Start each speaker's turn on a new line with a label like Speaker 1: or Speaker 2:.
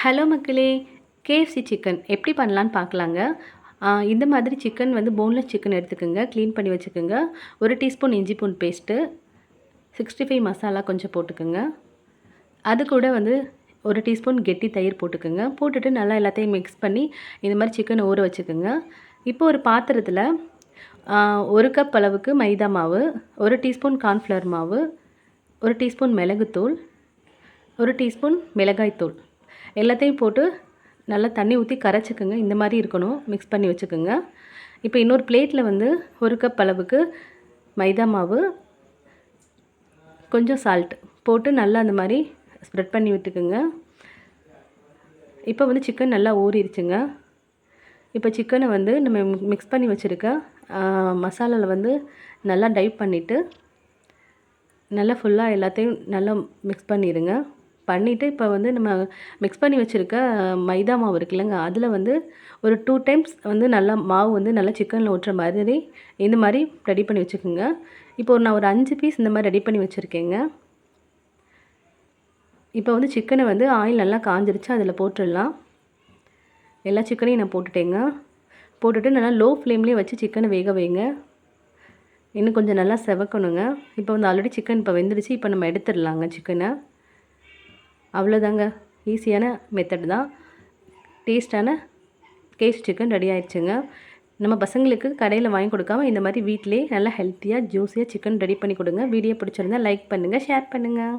Speaker 1: Hello மக்களே! KFC chicken எப்படி பண்ணலான்னு பார்க்கலாங்க. இந்த மாதிரி சிக்கன் வந்து போன்லெஸ் சிக்கன் எடுத்துக்கோங்க. க்ளீன் பண்ணி வச்சுக்கோங்க. 1 டீஸ்பூன் இஞ்சி பூண்டு பேஸ்ட்டு, 65 மசாலா கொஞ்சம் போட்டுக்கோங்க. அது கூட வந்து 1 டீஸ்பூன் கெட்டி தயிர் போட்டுக்கோங்க. போட்டுட்டு நல்லா எல்லாத்தையும் மிக்ஸ் பண்ணி இந்த மாதிரி சிக்கனை ஊற வச்சுக்கோங்க. இப்போ ஒரு பாத்திரத்தில் 1 கப் அளவுக்கு மைதா மாவு, 1 டீஸ்பூன் கார்ன்ஃப்ளவர் மாவு, 1 டீஸ்பூன் மிளகுத்தூள், 1 டீஸ்பூன் மிளகாய்த்தூள் எல்லாத்தையும் போட்டு நல்லா தண்ணி ஊற்றி கரைச்சிக்கோங்க. இந்த மாதிரி இருக்கணும். மிக்ஸ் பண்ணி வச்சுக்கோங்க. இப்போ இன்னொரு பிளேட்டில் வந்து 1 கப் அளவுக்கு மைதா மாவு, கொஞ்சம் சால்ட் போட்டு நல்லா அந்த மாதிரி ஸ்ப்ரெட் பண்ணி விட்டுக்குங்க. இப்போ வந்து சிக்கன் நல்லா ஊறிடுச்சுங்க. இப்போ சிக்கனை வந்து நம்ம மிக்ஸ் பண்ணி வச்சுருக்க மசாலாவில் வந்து நல்லா டைப் பண்ணிவிட்டு நல்லா ஃபுல்லாக எல்லாத்தையும் நல்லா மிக்ஸ் பண்ணிடுங்க. பண்ணிவிட்டு இப்போ வந்து நம்ம மிக்ஸ் பண்ணி வச்சுருக்க மைதா மாவு இருக்குல்லங்க, அதில் வந்து ஒரு 2 டைம்ஸ் வந்து நல்லா மாவு வந்து நல்லா சிக்கனில் ஒட்டுற மாதிரி இந்த மாதிரி ரெடி பண்ணி வச்சுக்கோங்க. இப்போ நான் ஒரு 5 பீஸ் இந்த மாதிரி ரெடி பண்ணி வச்சுருக்கேங்க. இப்போ வந்து சிக்கனை வந்து ஆயில் நல்லா காஞ்சிருச்சு, அதில் போட்டுடலாம். எல்லா சிக்கனையும் நான் போட்டுட்டேங்க. போட்டுட்டு நல்லா லோ ஃப்ளேம்லேயே வச்சு சிக்கனை வேக வைங்க. இன்னும் கொஞ்சம் நல்லா செவக்கணுங்க. இப்போ வந்து ஆல்ரெடி சிக்கன் இப்போ வெந்துடுச்சு. இப்போ நம்ம எடுத்துடலாங்க சிக்கனை. அவ்வளோதாங்க, ஈஸியான மெத்தட் தான். டேஸ்ட்டான KFC சிக்கன் ரெடி ஆயிடுச்சுங்க. நம்ம பசங்களுக்கு கடையில் வாங்கி கொடுக்காம இந்த மாதிரி வீட்டிலே நல்லா ஹெல்த்தியாக ஜூஸியாக சிக்கன் ரெடி பண்ணி கொடுங்க. வீடியோ பிடிச்சிருந்தா லைக் பண்ணுங்கள், ஷேர் பண்ணுங்கள்.